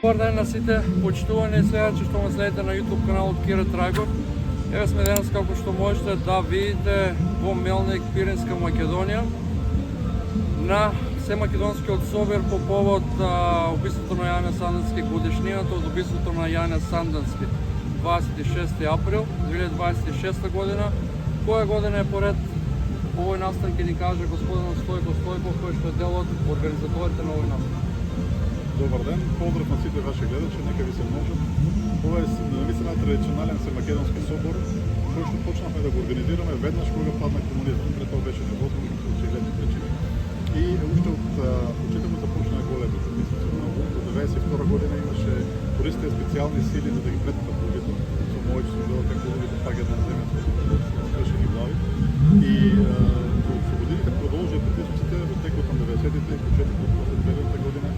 Добар ден на сите почитувани следачи што ме следите на YouTube каналот Кира Трагов. Еве сме денес како што можете да видите во Мелник, Пиринска Македонија на Семакедонскиот собир по повод убиството на Јане Сандански, годишнината од убиството на Јане Сандански, 26 април 2026 година. Која година е поред? Овој настан ќе ни каже господин Стојко Стојков, кој што е дел од организаторите на овој настан. Добар ден, поздрав на сите ваши гледачи, нека ви се множат. Ова е навистина традиционален Семакедонски собор, кој што почнавме да го организираме веднаш кога падна комунизмот. Пред тоа беше невозможно по очигледни причини. И уште од почетокот започна големи мислици. До 92 година имаше користеа специјални сили за да ги претпат луѓето. Со мој што гледа како луѓето паѓаат на земјата со скршени глави. И освободилите продолжија притисоците во текот на 90-тите и почетокот на 2000 година.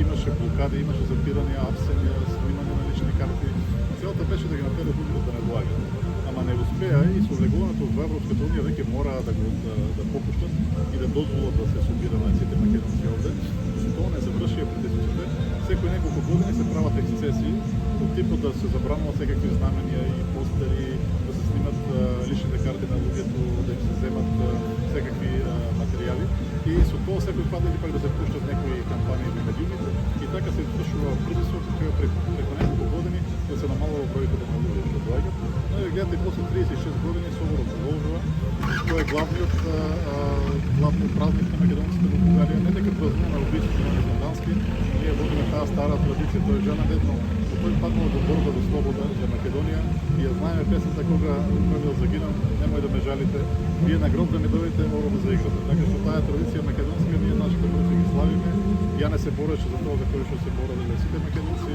Имаше блокади, имаше запирања, апсења, снимање на лични карти. Целата беше да ги натера луѓето да не доаѓаат. Ама не успеа и со влегувањето во Европската унија веќе мораа да попуштат и да дозволат да се собираат сите македонци овде. Со тоа не завршија притисоците. Секој неколку години се прават ексцесии, од типот да се забранува секакви знаменја и постери, да се снимат личните карти на луѓето, да им се земат секакви материјали. И со тоа секој пат пак да се пуштат некои кампањи на медиумите и така се извршува притисок преку неколку години да се намалува бројката на луѓе што доаѓаат. Но гледате после 36 години соборот продолжува. Тоа е главниот празник на македонците во Бугарија. Не дека празнуваме убиството на Сандански, ние водиме таа стара традиција, тој е женаден, но со тој паднал до борба за слобода за Македонија и ја знаеме песната кога Павел загинал, немој да ме жалите, вие на гроб да ми дојдете, орова за играта. Така што таа традиција македонска ние нашите борци ги славиме. Јане се бореше за тоа за кој што се бореле сите македонци.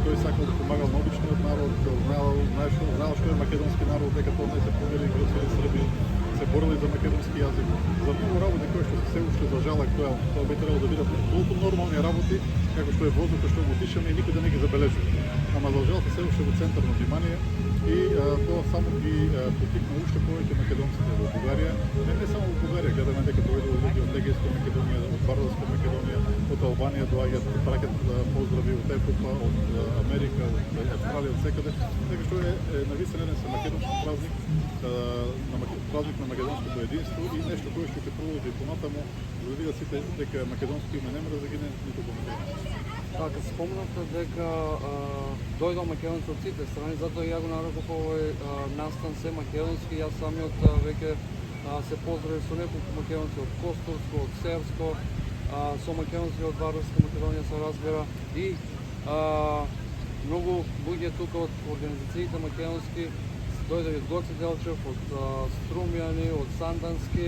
Тој сакал да помагал на обичниот народ, знаел што е македонски народ, дека тоа не се помери грци и срби, се борели за македонски јазик. За многу работи кои што се уште за жал актуелни. Тоа би требало да бидат толку нормални работи, како што е воздухот што го дишаме и никој да не ги забележува. Ама за жал се уште во центар на внимание и тоа само ги поттикна уште повеќе македонците во Бугарија. Не само во Бугарија, гледаме дека доаѓаат луѓе од Егејска Македонија, од Вардарска Македонија, од Албанија доаѓаат, праќаат поздрави од Европа, од Америка, од Австралија, од секаде. Така што е навистина еден македонски празник, празник на македонското единство и нешто кое што ќе продолжи понатаму, за да видат сите дека македонски име нема да загине ниту го македонски. Така, спомнавте дека дојдол македонци од сите страни, затоа ја го нареков овој настан се македонски. Јас самиот веќе се поздрави со неколку македонци од Костурско, од Серско, со македонци од Вардарска Македонија се разбира и многу луѓе тука од организациите македонски дојде од Гоце Делчев, од Струмјани, од Сандански.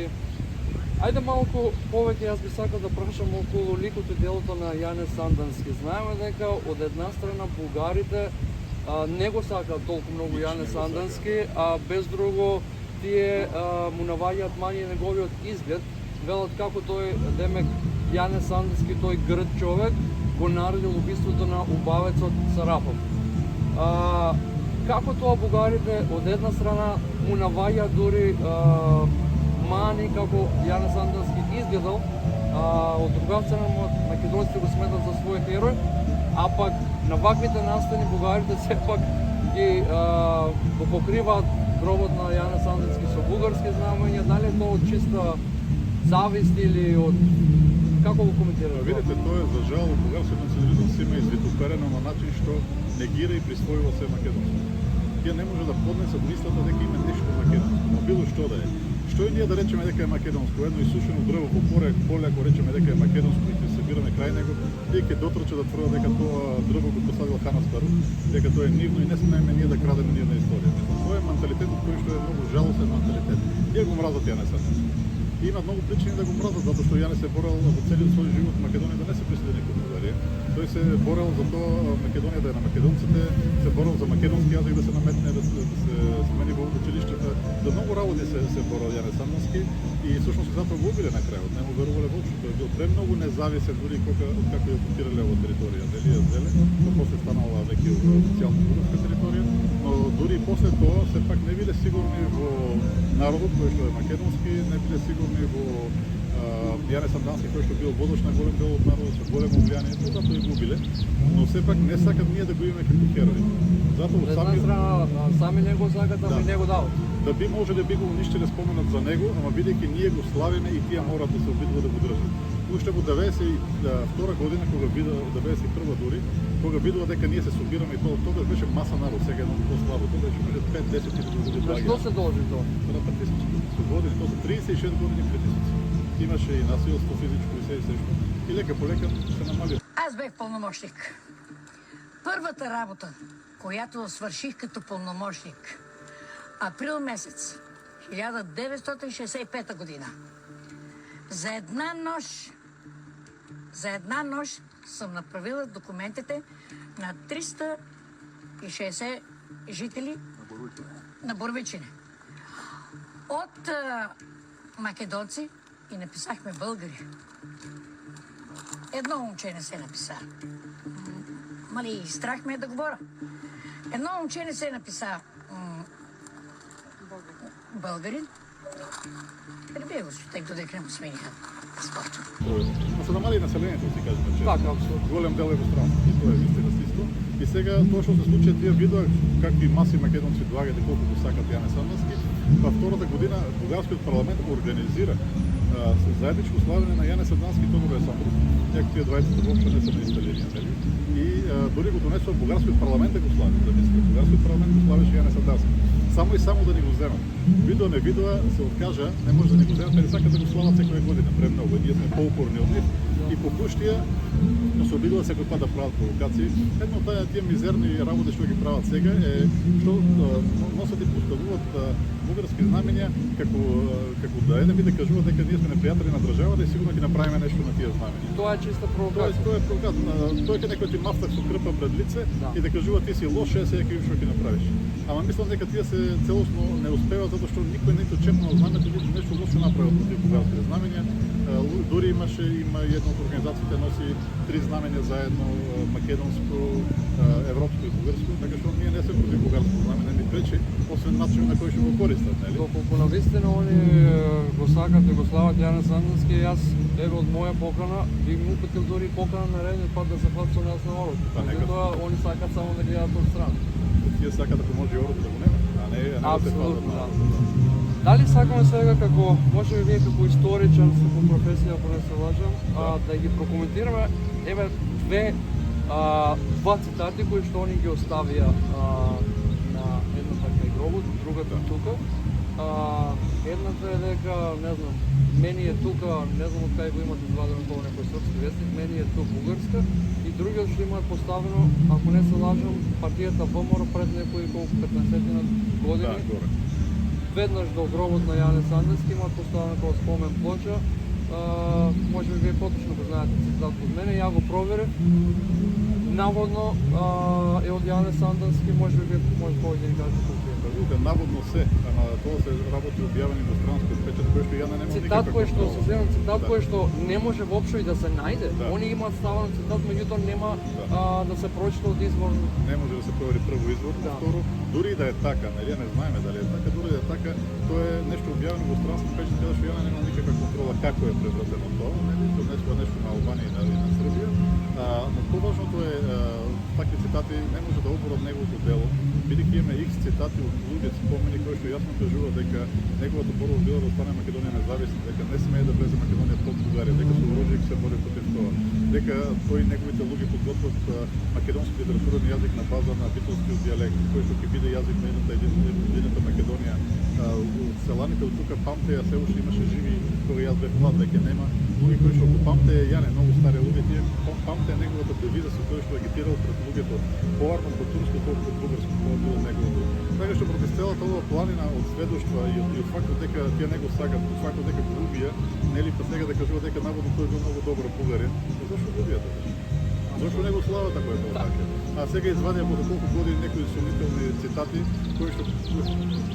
Ајде малку повеќе јас би сакал да прашам околу ликот и делото на Јане Сандански. Знаеме дека од една страна бугарите не го сакаат толку многу Јане Сандански, а без друго тие му наваѓаат мање неговиот изглед. Велат како тој, демек, Јане Сандански, тој грд човек, го наредил убиството на убавецот Сарафов. Како тоа бугарите од една страна му наваѓаат дури мани како Јане Сандански изгледал, од друга страна македонците го сметат за свој херој, а пак на ваквите настани бугарите сепак ги го покриваат гробот на Јане Сандански со бугарски знамења. Дали е тоа од чиста завист или од како го коментирате? Видите, тоа е за жал бугарски национализам се има извитоперено на начин што негира и присвојува се македонски. Тие не може да поднесат мислата дека има нешто македонско, но било што да е. Што и ние да речеме дека е македонско, едно исушено дрво во поле, ако речеме дека е македонско и ќе се бираме крај него, тие ќе дотрчат да тврдат дека тоа дрво го посадил Хан Аспарух, дека тоа е нивно и не смееме ние да крадеме нивна историја. Тоа е менталитетот кој што е многу жалосен менталитет. Тие го мразат Јане Сандански. И имат многу причини да го мразат, затоа што Јане се борел во целиот свој живот Македонија да не се присоедини кон Бугарија. Тој се борел за тоа Македонија да е на македонците, се борел за македонски јазик да се наметне, да се смени во училиштата. За многу работи се борел Јане Сандански и всушност затоа го убиле на крајот. Не му верувале воопшто, тој бил премногу независен дури откако ја окупирале оваа територија. Дали ја зеле, то после станала веќе официјално бугарска територија, но дури после тоа сепак не биле сигурни во народот кој што е македонски, не биле сигурни реформи во Јане Сандански, кој што бил водоч на голем дел од народот со големо влијание, затоа и губиле, но сепак не сакат ние да го имаме како херои. Затоа Една страна сами не го сакат, ама не го дават. Да би можеле би го уништиле споменот за него, ама бидејќи ние го славиме и тие морат да се обидуваат да го држат. Уште во 92 година, кога вида 91 дури, кога видува дека ние се собираме и тоа беше маса народ, сега едно по-слабо, тоа беше меѓу 5-10 луѓе На што се должи тоа? На притисоци. Со години, тоа се 36 години притисоци. Имаше и насилство физичко и се и сешто. И лека по лека се намали. Аз бех пълномощник. Първата работа, която свърших като пълномощник, април месец 1965 година. За една нощ съм направила документите на 360 жители на Борвичине. От македонци и написахме българи. Едно момче не се написа. Мали, страх ме да говоря. Едно момче не се написа българин. Прибие го си, тъй додека не му смениха паспорта. Но се намали населението, си кажеме, че Така, апсолутно. голем дел е во странство. И тоа е вистина исто. И сега тоа што се случи, тие видоа какви маси македонци доаѓаат и колку го сакат Јане Сандански. Па втората година бугарскиот парламент организира заедничко славење на Јане Сандански и Тодор Александров. Иако тие двајцата воопшто не се на иста линија, нели? И дори го донесува бугарскиот парламент да го слави. Да мисли, бугарскиот парламент го славеше Јане Сандански. Само и само да ни го земат. Видоа не видоа, се откажа, не може да ни го земат, не сакат да го слават секоја година, премногу. Ние сме поупорни од нив и по пуштија се обидува секој пат да прават провокации. Едно од тие мизерни работи што ги прават сега е што носат и поставуваат бугарски знамења како да да кажуваат дека ние сме непријатели на државата и сигурно ќе направиме нешто на тие знамења. Тоа е чиста провокација. Тоа е провокација. Тој ќе некој ти мафтак со крпа пред лице и да кажува ти си лош, сега ќе видиш што ќе направиш. Ама мислам дека тие се целосно не успева затоа што никој ниту чепнал знамето, ниту нешто лошо направил против бугарските знамења. Дури има една од организациите носи 3 знамења заедно, македонско, европско и бугарско, така што ние не се против бугарско знамење, ни пречи, освен начинот на кој што го користат, нели? Доколку навистина они го сакат да го слават Јане Сандански, јас еве од моја покана би му упатил дури покана на реден пат да се фат со нас на орот. Тоа они сакат само да гледаат од страна. Тие сакат ако може и орот да го нема, а не да се фатат на орот. Дали сакаме сега како, може би вие како историчар сте по професија, ако не се лажам, да ги прокоментираме еве два цитати кои што они ги оставија на едната кај гробот, другата тука. Едната е дека, не знам, мени е тука, не знам од кај го имате извадено тоа некој српски вестник, мени е тука бугарска, и другиот што имаат поставено, ако не се лажам, партијата ВМРО пред некои колку 15 години. Да, горе. Веднаш до гробот на Јане Сандански имаат поставена како спомен плоча. Може би вие поточно го знаете цитат од мене, ја го проверив. Наводно е од Јане Сандански, може би вие може повеќе да ни кажете колку е. Видите, наводно се, ама тоа се работи објавени во странски печат, кој што ја не нема цитат кој што се земен, цитат кој што не може воопшто и да се најде. Они имаат ставен цитат, меѓутоа нема да се прочита од извор. Не може да се провери прво извор, второ, дури и да е така, нели не знаеме дали е така, дури да е така, тоа е нешто објавено во странски печат, каде што ја нема никаква контрола како е превратено тоа, нели, тоа нешто на Албанија и на Србија. Но поважното е такви цитати не може да оборат неговото дело, бидејќи имаме X цитати од луѓе спомени кои што јасно кажува дека неговата борба била да стане Македонија независна, дека не смее да влезе Македонија под Бугарија, дека со оружје се бори против тоа, дека тој и неговите луѓе подготват македонски литературен јазик на база на битолскиот дијалект, кој што ќе биде јазик на едната Македонија. Селаните од тука памтеа, се уште имаше живи кога јас бев млад, дека нема луѓе кои што го памтеа Јане, многу стари луѓе, тие памтеа неговата девиза со која што агитирал пред луѓето поарно по турско, толку по бугарско, тоа било неговото. Така што против целата оваа планина од сведоштва и од фактот дека тие него сакат, од фактот дека го убија, нели па сега да кажува дека наводно тој бил многу добар бугарин, зашто го убија тоа? Зашто не го слават ако е тоа така? А сега извадија по колку години некои сомнителни цитати, кои што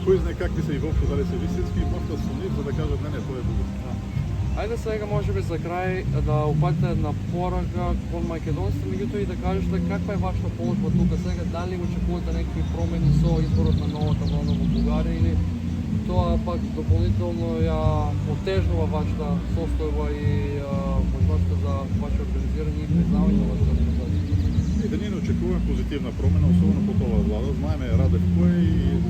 кој знае какви се и воопшто дали се вистински, и можда со нив за да кажат не, тоа е бугарски. Ајде сега може би за крај да упатите една порака кон македонците, меѓутоа и да кажете каква е вашата положба тука сега, дали очекувате некакви промени со изборот на новата влада во Бугарија или тоа пак дополнително ја отежнува вашата состојба и можноста за ваше организирање и признавање на вашата организација. И да ние не очекуваме позитивна промена, особено под оваа влада. Знаеме Радев кој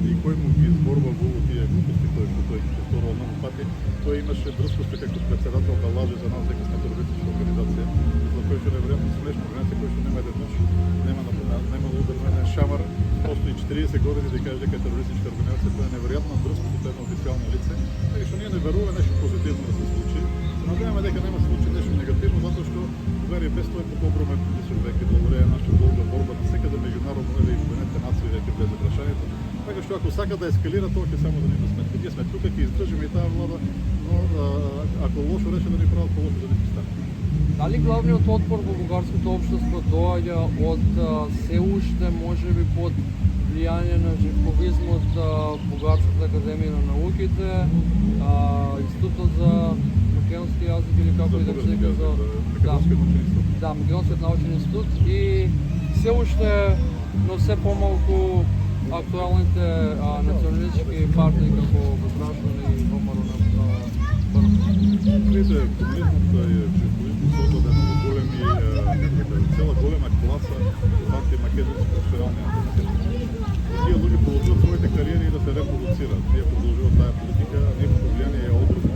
и кој му ги изборува во тие глупости кои што тој ќе сторува многу пати. Тој имаше дрскост како председател да лаже за нас дека сме терористичка организација, за кој што неверојатно смешно, организација кој што нема еден нож, нема да ударен еден шамар, постои 40 години да каже дека е терористичка организација, тоа е неверојатно дрскост од едно официјално лице. Така што ние не веруваме нешто позитивно да се случи. Се надеваме дека нема се случи нешто негативно, затоа што Бугарија без тоа е подобруме притисок веќе благодарение на нашата долга борба на секаде меѓународно и Обединетите нации веќе влезе прашањето. Така што ако сака да ескалира тоа ќе само да ни сметка. Ние сме тука ќе издржиме и таа влада, но ако лошо рече да ни прават, полошо да ни стане. Дали главниот отпор во бугарското општество доаѓа од се уште можеби под влијание на живковизмот, Бугарската академија на науките, Институтот за македонски јазик или како и да се вика за Македонскиот научен институт и се уште, но се помалку актуелните националистички партии како Возраждане и ВМРО на Видите, комунизмот и живковизмот создаде многу големи, цела голема класа од антимакедонски професионални антимакедонски. Тие луѓе продолжуваат своите кариери и да се репродуцираат. Тие продолжуваат таа политика, нивното влијание е огромно.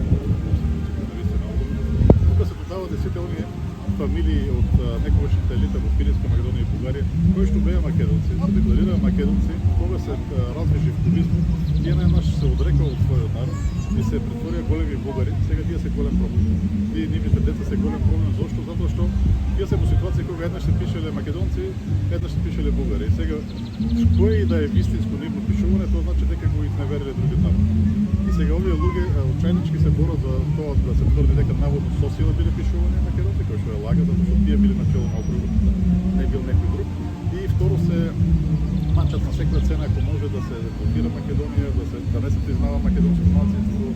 Тука се додава действителни фамилии од некогашната елита во Пиринска Македонија и Бугарија, кои што беа македонци, се декларираа македонци, кога се разви живковизмот, тие најнаш се одрекаа од својот народ и се претворија големи бугари. Сега тие се голем проблем. Тие нивните деца се голем проблем. Зошто? Затоа што тие се во ситуација кога еднаш се пишеле македонци, еднаш се пишеле бугари. И сега кој и да е вистинско нивно пишување, тоа значи дека го изневериле другиот народ. И сега овие луѓе очајнички се борат за тоа да се тврди дека наводно со сила биле пишување македонци, кој што е лага, затоа што тие биле начело на округот, не бил некој друг. И второ се мачат на секоја цена ако може да се блокира Македонија, да не се признава македонско нацијство.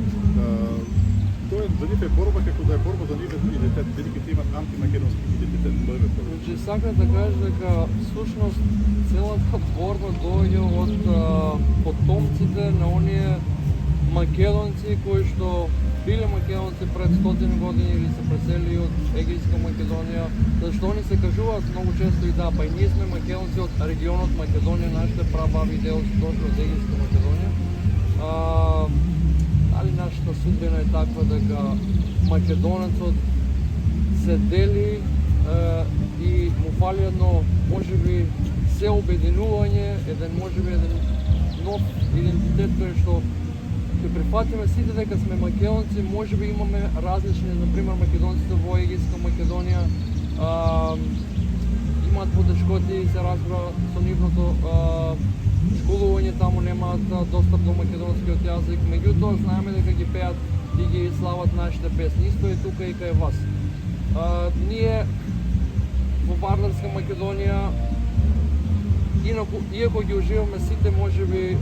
Тоа е за нив е борба како да е борба за нивен идентитет, бидејќи тие имаат антимакедонски идентитет. Тоа е тоа. Значи сакам да кажа дека всушност целата борба доаѓа од потомците на оние македонци кои што биле македонци пред 100 години или се преселили од Егејска Македонија, зашто они се кажуваат многу често и да, па и ние сме македонци од регионот Македонија, нашите прабаби дел се дошли од Егејска Македонија. Дали нашата судбина е таква дека македонецот се дели и му фали едно можеби се обединување, можеби еден нов идентитет кој што ќе прифатиме сите дека сме македонци, можеби имаме различни, например македонците во Егејска Македонија имаат потешкоти и се разбира со нивното школување, таму немаат достап до македонскиот јазик, меѓутоа знаеме дека ги пеат и ги слават нашите песни, исто е тука и кај вас. Ние во Вардарска Македонија, иако ги уживаме сите можеби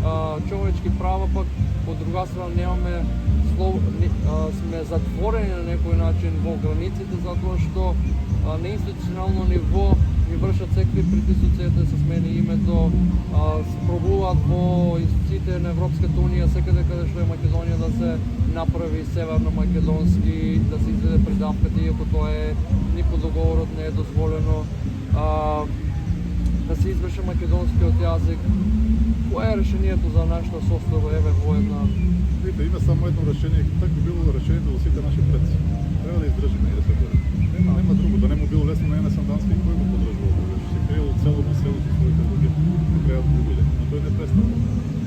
човечки права, пак од друга страна немаме сме затворени на некој начин во границите, затоа што на институционално ниво ни вршат секакви притисоци, да се смени името, пробуваат во институциите на Европската унија секаде каде што е Македонија да се направи северно македонски, да се издаде придавката, иако тоа е ни по договорот не е дозволено, да се избрше македонскиот јазик. Кое е решението за нашата состојба еве во една? Видите, има само едно решение, така било решението во сите наши предци. Треба да издржиме и да се борим. Нема друго, да не му било лесно на Енес Сандански, кој го подржувал тогаш. Се криел од село до село со своите луѓе, кои треба да убиле. Но тој не престана.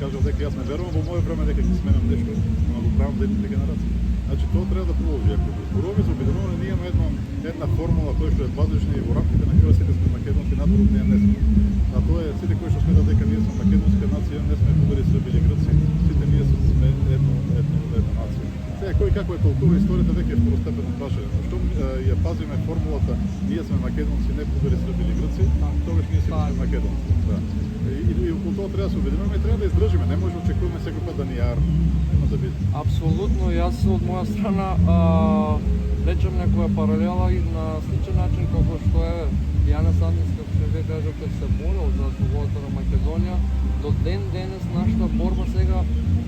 Кажал дека јас не верувам во моје време дека ќе сменам нешто, но го правам за едните генерации. Значи тоа треба да продолжи. Ако зборуваме за обединување, ние имаме една формула која што е базична и во рамките на која сите сме македонски народ, ние не сме. А тоа е сите кои што сметат дека ние сме македонска нација, не сме бугари, срби или грци, сите ние сме една нација. Сега кој како е толкува историјата веќе е второстепено прашање. Но што ја пазиме формулата ние сме македонци, не бугари, срби или грци, тогаш ние сме македонци. Да. И околу тоа треба да се обединуваме и треба да издржиме. Не може да очекуваме секој пат да ни јар. Нема да биде. Апсолутно, јас од моја страна речам некоја паралела и на сличен начин како што е Јанес Сандански, како што вие кажавте, се борел за слободата на Македонија. До ден денес нашата борба сега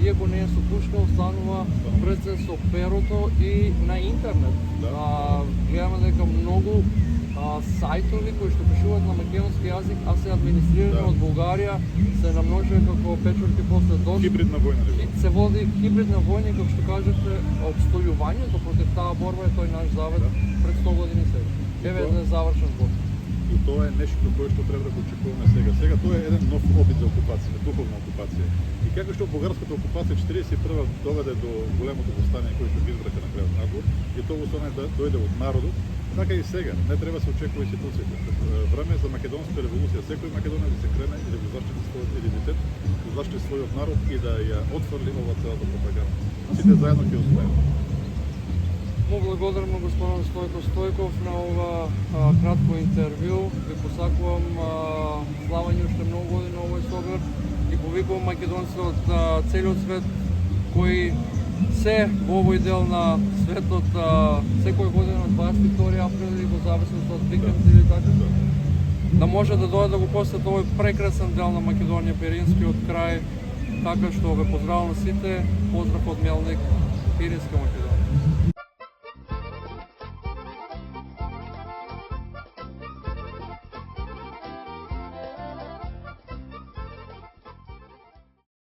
иако не е со пушка, останува пред се со перото и на интернет. Да. Гледаме дека многу сајтови кои што пишуваат на македонски јазик, а се администрирани од Бугарија, се намножува како печорки после дожд. Хибридна војна ли? Се води хибридна војна, како што кажете, обстојувањето против таа борба е тој наш завет пред 100 години сега. Еве еден завршен бор. И тоа е нешто кое што треба да го очекуваме сега. Сега тоа е еден нов опит за окупација, духовна окупација. И како што бугарската окупација 41 доведе до големото востание кое што ги избрака на крајот надвор, и тоа востание да дојде од народот, така и сега. Не треба да се очекува институциите. Време е за македонска револуција. Секој македонец да се крене и да го заштити својот идентитет, да заштити својот народ и да ја отфрли ова целата пропаганда. Сите заедно ќе успееме. Му благодарам на господин Стојко Стојков на ова кратко интервју. Ви посакувам славање уште многу години на овој собор и повикувам македонците од целиот свет кои се во овој дел на светот секоја година од 22 април или во зависност од викенд или така, да може да дојдат да го посетат овој прекрасен дел на Македонија, Пиринскиот крај, така што ве поздравувам сите, поздрав од Мелник, Пиринска Македонија.